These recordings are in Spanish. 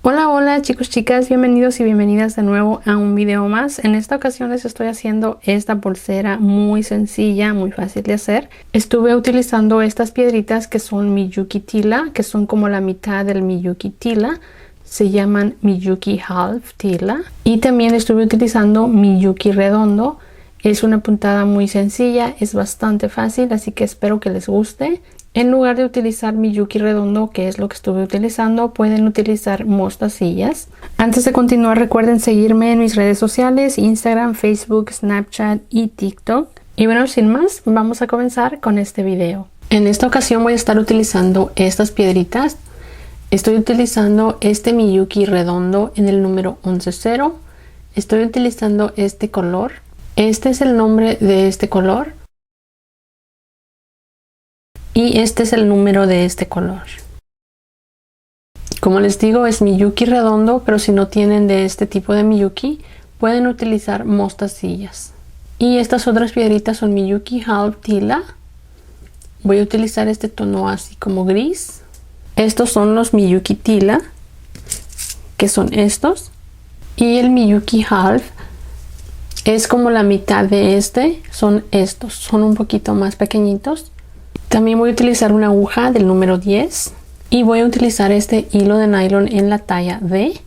Hola, hola chicos, chicas, bienvenidos y bienvenidas de nuevo a un video más. En esta ocasión les estoy haciendo esta pulsera muy sencilla, muy fácil de hacer. Estuve utilizando estas piedritas que son Miyuki Tila, que son como la mitad del Miyuki Tila. Se llaman Miyuki Half Tila. Y también estuve utilizando Miyuki Redondo. Es una puntada muy sencilla, es bastante fácil, así que espero que les guste. En lugar de utilizar Miyuki Redondo, que es lo que estuve utilizando, pueden utilizar mostacillas. Antes de continuar, recuerden seguirme en mis redes sociales, Instagram, Facebook, Snapchat y TikTok. Y bueno, sin más, vamos a comenzar con este video. En esta ocasión voy a estar utilizando estas piedritas. Estoy utilizando este Miyuki Redondo en el número 110. Estoy utilizando este color. Este es el nombre de este color. Y este es el número de este color. Como les digo, es Miyuki Redondo, pero si no tienen de este tipo de Miyuki, pueden utilizar mostacillas. Y estas otras piedritas son Miyuki Half Tila. Voy a utilizar este tono así como gris. Estos son los Miyuki Tila, que son estos. Y el Miyuki Half es como la mitad de este, son estos. Son un poquito más pequeñitos. También voy a utilizar una aguja del número 10 y voy a utilizar este hilo de nylon en la talla D.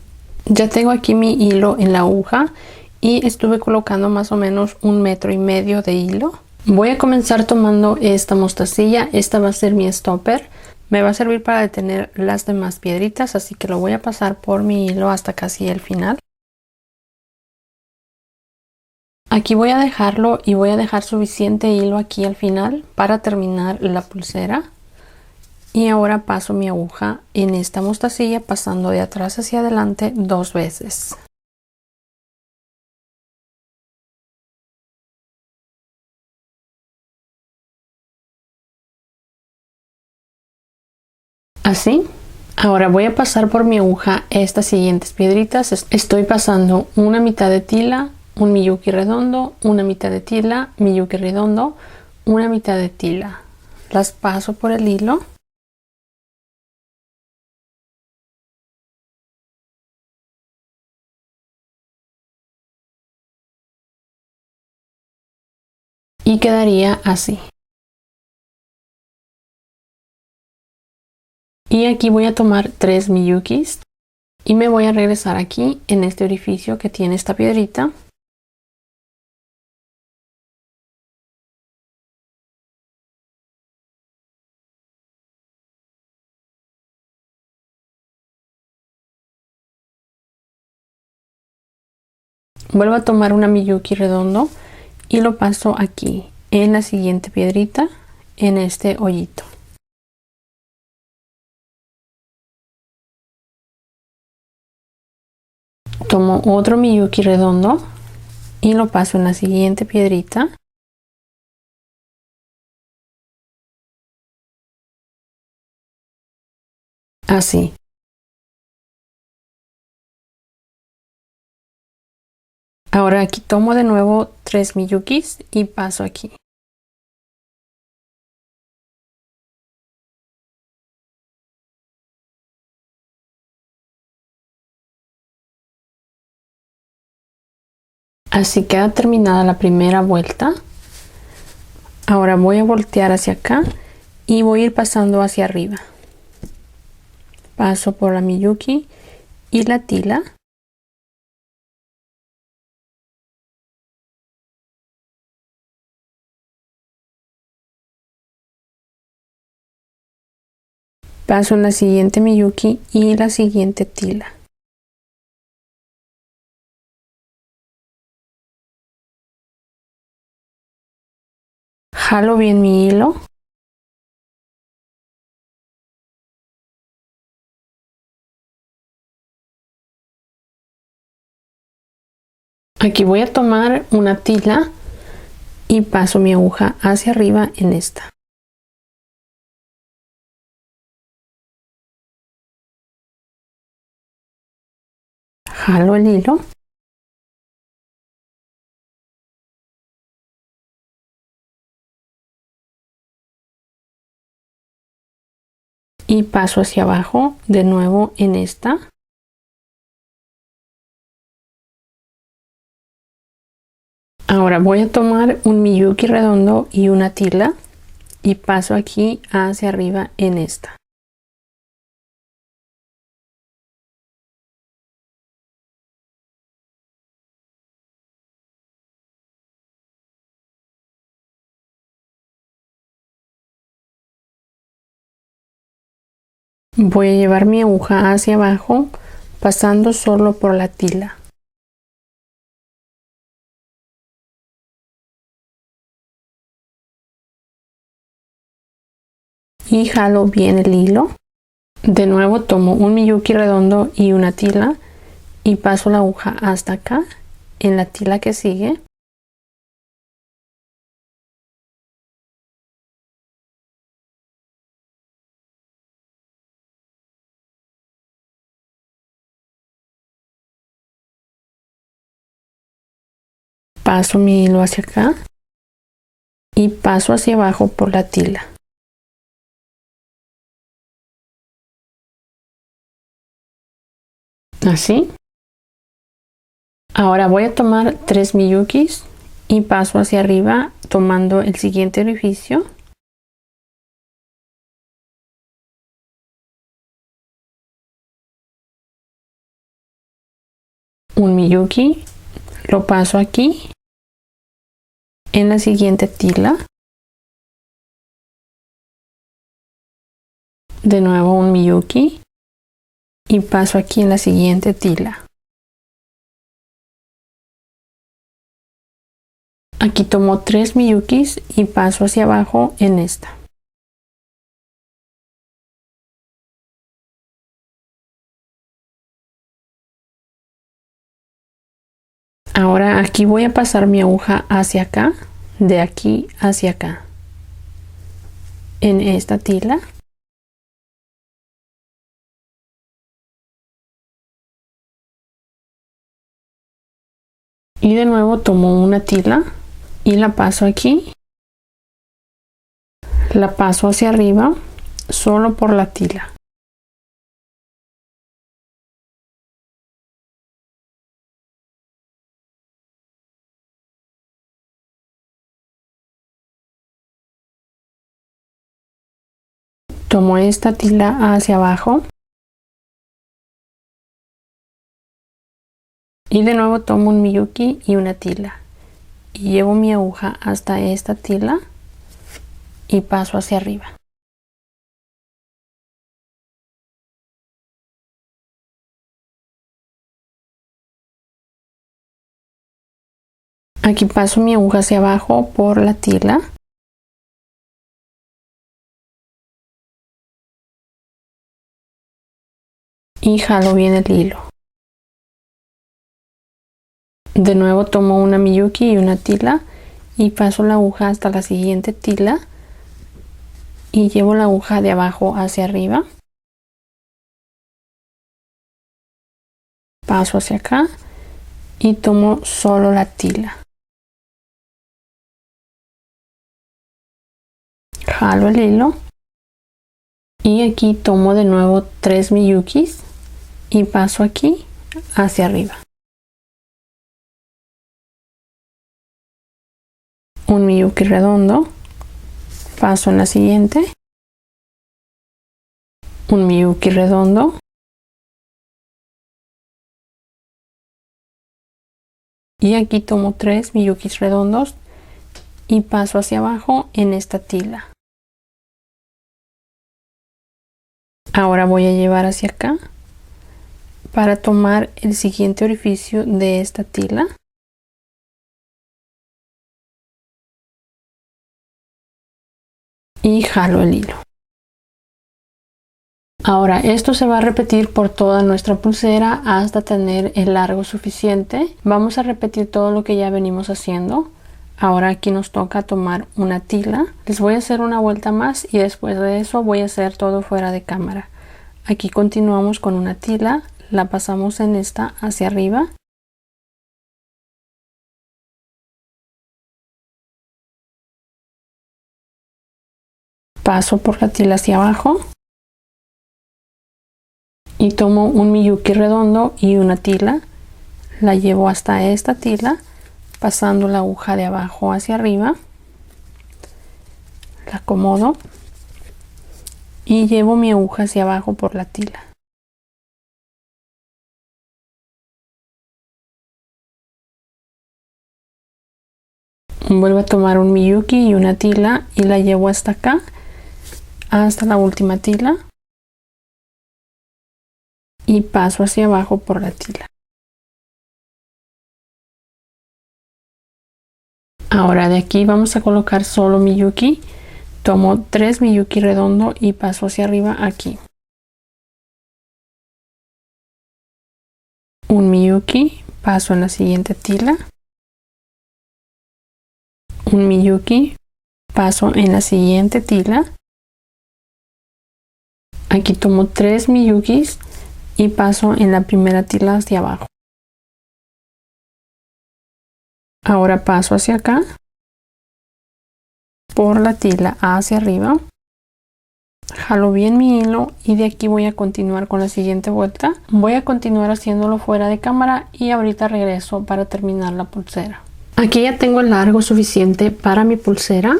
Ya tengo aquí mi hilo en la aguja y estuve colocando más o menos 1,5 metros de hilo. Voy a comenzar tomando esta mostacilla. Esta va a ser mi stopper. Me va a servir para detener las demás piedritas, así que lo voy a pasar por mi hilo hasta casi el final. Aquí voy a dejarlo y voy a dejar suficiente hilo aquí al final para terminar la pulsera. Y ahora paso mi aguja en esta mostacilla pasando de atrás hacia adelante 2 veces. Así. Ahora voy a pasar por mi aguja estas siguientes piedritas. Estoy pasando una mitad de tila, un Miyuki Redondo, una mitad de tila, Miyuki Redondo, una mitad de tila. Las paso por el hilo. Y quedaría así. Y aquí voy a tomar 3 Miyukis y me voy a regresar aquí en este orificio que tiene esta piedrita. Vuelvo a tomar una Miyuki Redondo y lo paso aquí en la siguiente piedrita, en este hoyito. Tomo otro Miyuki Redondo y lo paso en la siguiente piedrita. Así. Ahora aquí tomo de nuevo 3 Miyukis y paso aquí. Así queda terminada la primera vuelta. Ahora voy a voltear hacia acá y voy a ir pasando hacia arriba. Paso por la Miyuki y la tila. Paso en la siguiente Miyuki y la siguiente tila. Jalo bien mi hilo. Aquí voy a tomar una tila y paso mi aguja hacia arriba en esta. Jalo el hilo. Y paso hacia abajo de nuevo en esta. Ahora voy a tomar un Miyuki redondo y una tila y paso aquí hacia arriba en esta. Voy a llevar mi aguja hacia abajo, pasando solo por la tila. Y jalo bien el hilo. De nuevo tomo un Miyuki redondo y una tila y paso la aguja hasta acá en la tila que sigue. Paso mi hilo hacia acá y paso hacia abajo por la tila. Así. Ahora voy a tomar 3 Miyukis y paso hacia arriba tomando el siguiente orificio. Un Miyuki, lo paso aquí en la siguiente tila. De nuevo un Miyuki y paso aquí en la siguiente tila. Aquí tomo 3 Miyukis y paso hacia abajo en esta. Ahora aquí voy a pasar mi aguja hacia acá, de aquí hacia acá, en esta tila. Y de nuevo tomo una tila y la paso aquí. La paso hacia arriba, solo por la tila. Tomo esta tila hacia abajo. Y de nuevo tomo un Miyuki y una tila. Y llevo mi aguja hasta esta tila y paso hacia arriba. Aquí paso mi aguja hacia abajo por la tila. Y jalo bien el hilo. De nuevo tomo una Miyuki y una tila y paso la aguja hasta la siguiente tila y llevo la aguja de abajo hacia arriba. Paso hacia acá y tomo solo la tila. Jalo el hilo y aquí tomo de nuevo 3 Miyukis y paso aquí hacia arriba. Un Miyuki redondo, paso en la siguiente, un Miyuki redondo y aquí tomo 3 Miyukis redondos y paso hacia abajo en esta tila. Ahora voy a llevar hacia acá para tomar el siguiente orificio de esta tila. Y jalo el hilo. Ahora esto se va a repetir por toda nuestra pulsera hasta tener el largo suficiente. Vamos a repetir todo lo que ya venimos haciendo. Ahora aquí nos toca tomar una tila. Les voy a hacer una vuelta más y después de eso voy a hacer todo fuera de cámara. Aquí continuamos con una tila, la pasamos en esta hacia arriba. Paso por la tila hacia abajo y tomo un Miyuki redondo y una tila, la llevo hasta esta tila, pasando la aguja de abajo hacia arriba, la acomodo y llevo mi aguja hacia abajo por la tila. Vuelvo a tomar un Miyuki y una tila y la llevo hasta acá, hasta la última tila, y paso hacia abajo por la tila. Ahora de aquí vamos a colocar solo Miyuki. Tomo 3 Miyuki redondo y paso hacia arriba aquí. Un Miyuki, paso en la siguiente tila. Un Miyuki, paso en la siguiente tila. Aquí tomo 3 Miyukis y paso en la primera tila hacia abajo. Ahora paso hacia acá, por la tila hacia arriba, jalo bien mi hilo y de aquí voy a continuar con la siguiente vuelta. Voy a continuar haciéndolo fuera de cámara y ahorita regreso para terminar la pulsera. Aquí ya tengo el largo suficiente para mi pulsera.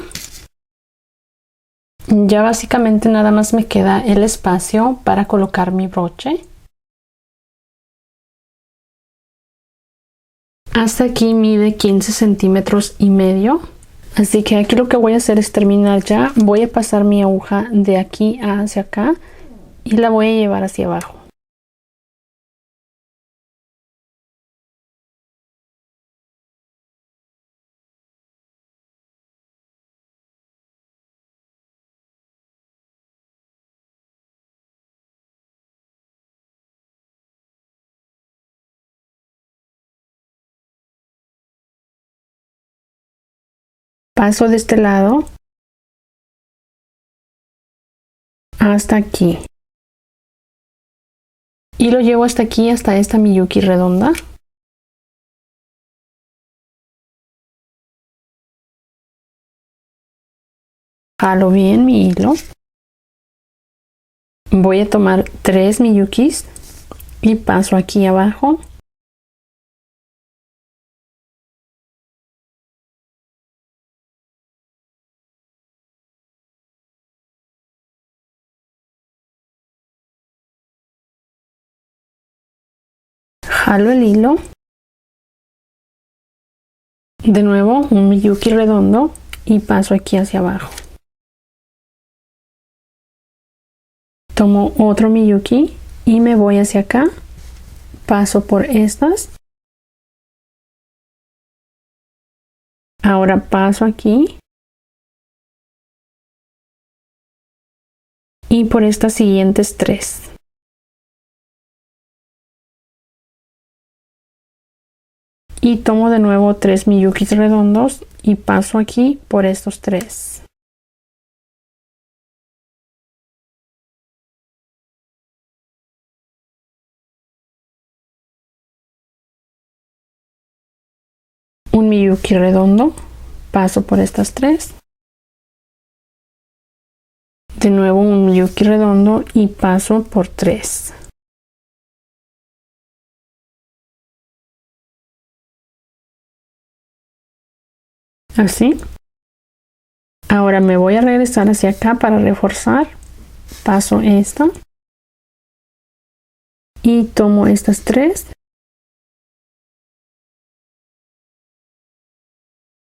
Ya básicamente nada más me queda el espacio para colocar mi broche. Hasta aquí mide 15 centímetros y medio. Así que aquí lo que voy a hacer es terminar ya. Voy a pasar mi aguja de aquí hacia acá y la voy a llevar hacia abajo. Paso de este lado hasta aquí. Y lo llevo hasta aquí, hasta esta Miyuki redonda. Jalo bien mi hilo. Voy a tomar 3 Miyukis y paso aquí abajo. Jalo el hilo. De nuevo un Miyuki redondo y paso aquí hacia abajo. Tomo otro Miyuki y me voy hacia acá. Paso por estas. Ahora paso aquí. Y por estas siguientes 3. Y tomo de nuevo 3 Miyukis redondos y paso aquí por estos 3. Un Miyuki redondo, paso por estas 3. De nuevo un Miyuki redondo y paso por 3. Así. Ahora me voy a regresar hacia acá para reforzar. Paso esta. Y tomo estas 3.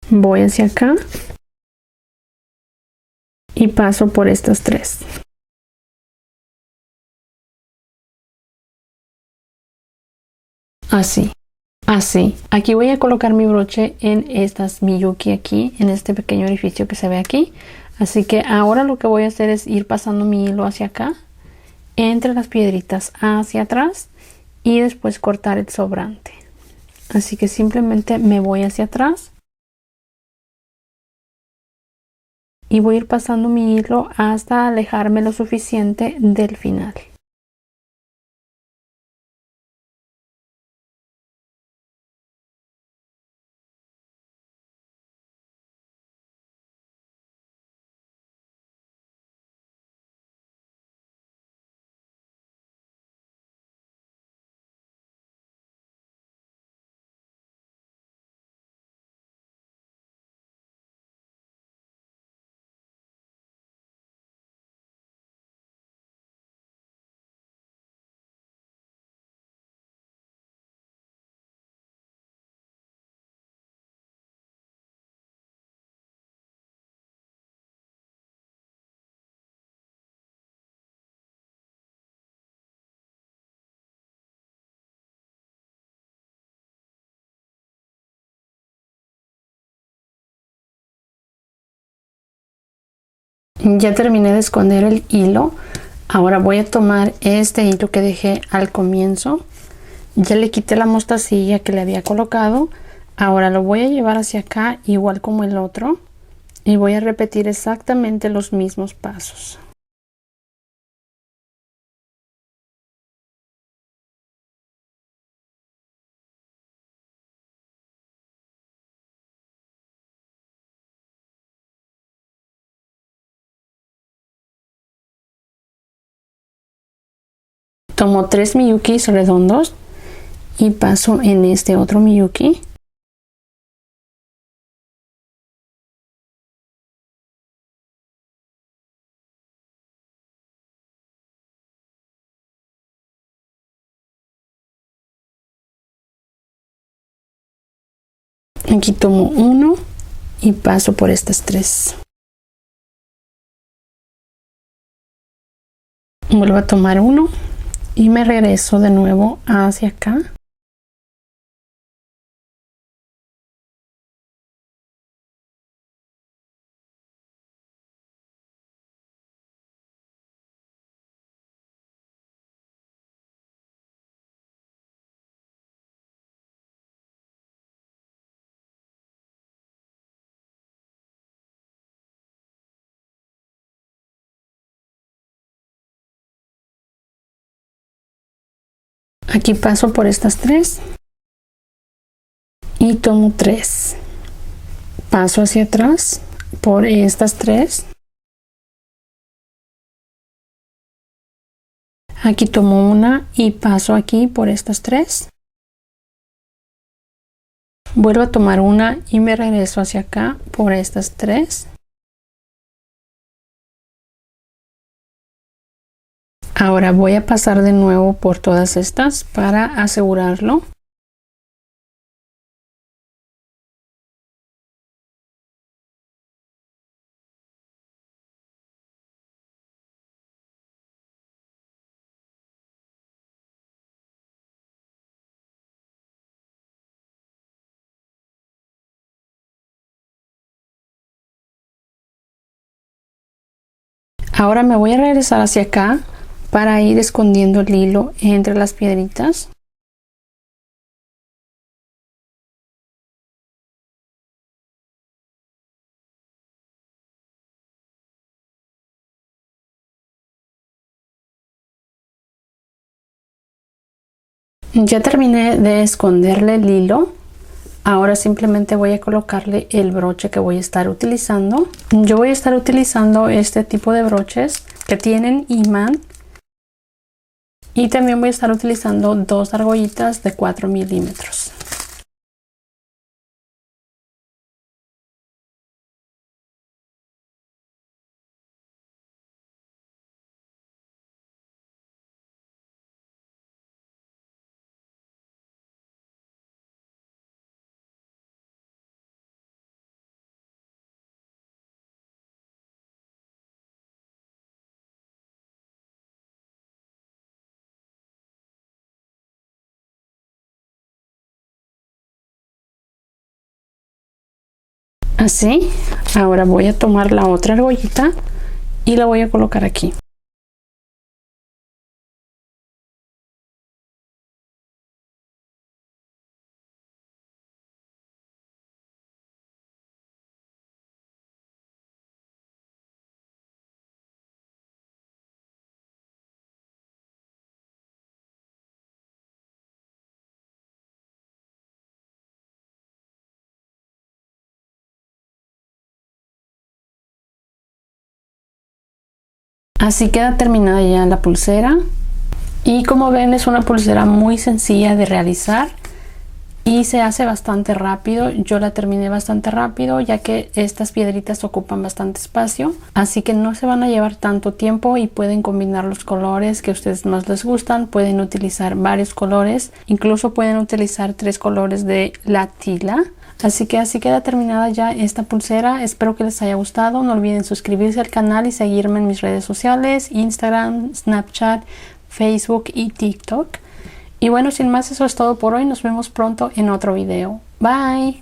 Voy hacia acá. Y paso por estas 3. Así. Así. Aquí voy a colocar mi broche en estas Miyuki aquí, en este pequeño orificio que se ve aquí. Así que ahora lo que voy a hacer es ir pasando mi hilo hacia acá, entre las piedritas hacia atrás y después cortar el sobrante. Así que simplemente me voy hacia atrás y voy a ir pasando mi hilo hasta alejarme lo suficiente del final. Ya terminé de esconder el hilo. Ahora voy a tomar este hilo que dejé al comienzo. Ya le quité la mostacilla que le había colocado. Ahora lo voy a llevar hacia acá igual como el otro. Y voy a repetir exactamente los mismos pasos. Tomo 3 miyukis redondos y paso en este otro miyuki. Aquí tomo uno y paso por estas 3. Vuelvo a tomar uno y me regreso de nuevo hacia acá. Aquí paso por estas 3 y tomo 3. Paso hacia atrás por estas 3. Aquí tomo una y paso aquí por estas 3. Vuelvo a tomar una y me regreso hacia acá por estas 3. Ahora voy a pasar de nuevo por todas estas para asegurarlo. Ahora me voy a regresar hacia acá para ir escondiendo el hilo entre las piedritas. Ya terminé de esconderle el hilo. Ahora simplemente voy a colocarle el broche que voy a estar utilizando. Yo voy a estar utilizando este tipo de broches que tienen imán. Y también voy a estar utilizando 2 argollitas de 4 milímetros. Así. Ahora voy a tomar la otra argollita y la voy a colocar aquí. Así queda terminada ya la pulsera. Y como ven, es una pulsera muy sencilla de realizar y se hace bastante rápido. Yo la terminé bastante rápido ya que estas piedritas ocupan bastante espacio, así que no se van a llevar tanto tiempo y pueden combinar los colores que a ustedes más les gustan. Pueden utilizar varios colores, incluso pueden utilizar 3 colores de la tila. Así que así queda terminada ya esta pulsera. Espero que les haya gustado. No olviden suscribirse al canal y seguirme en mis redes sociales: Instagram, Snapchat, Facebook y TikTok. Y bueno, sin más, eso es todo por hoy. Nos vemos pronto en otro video. Bye.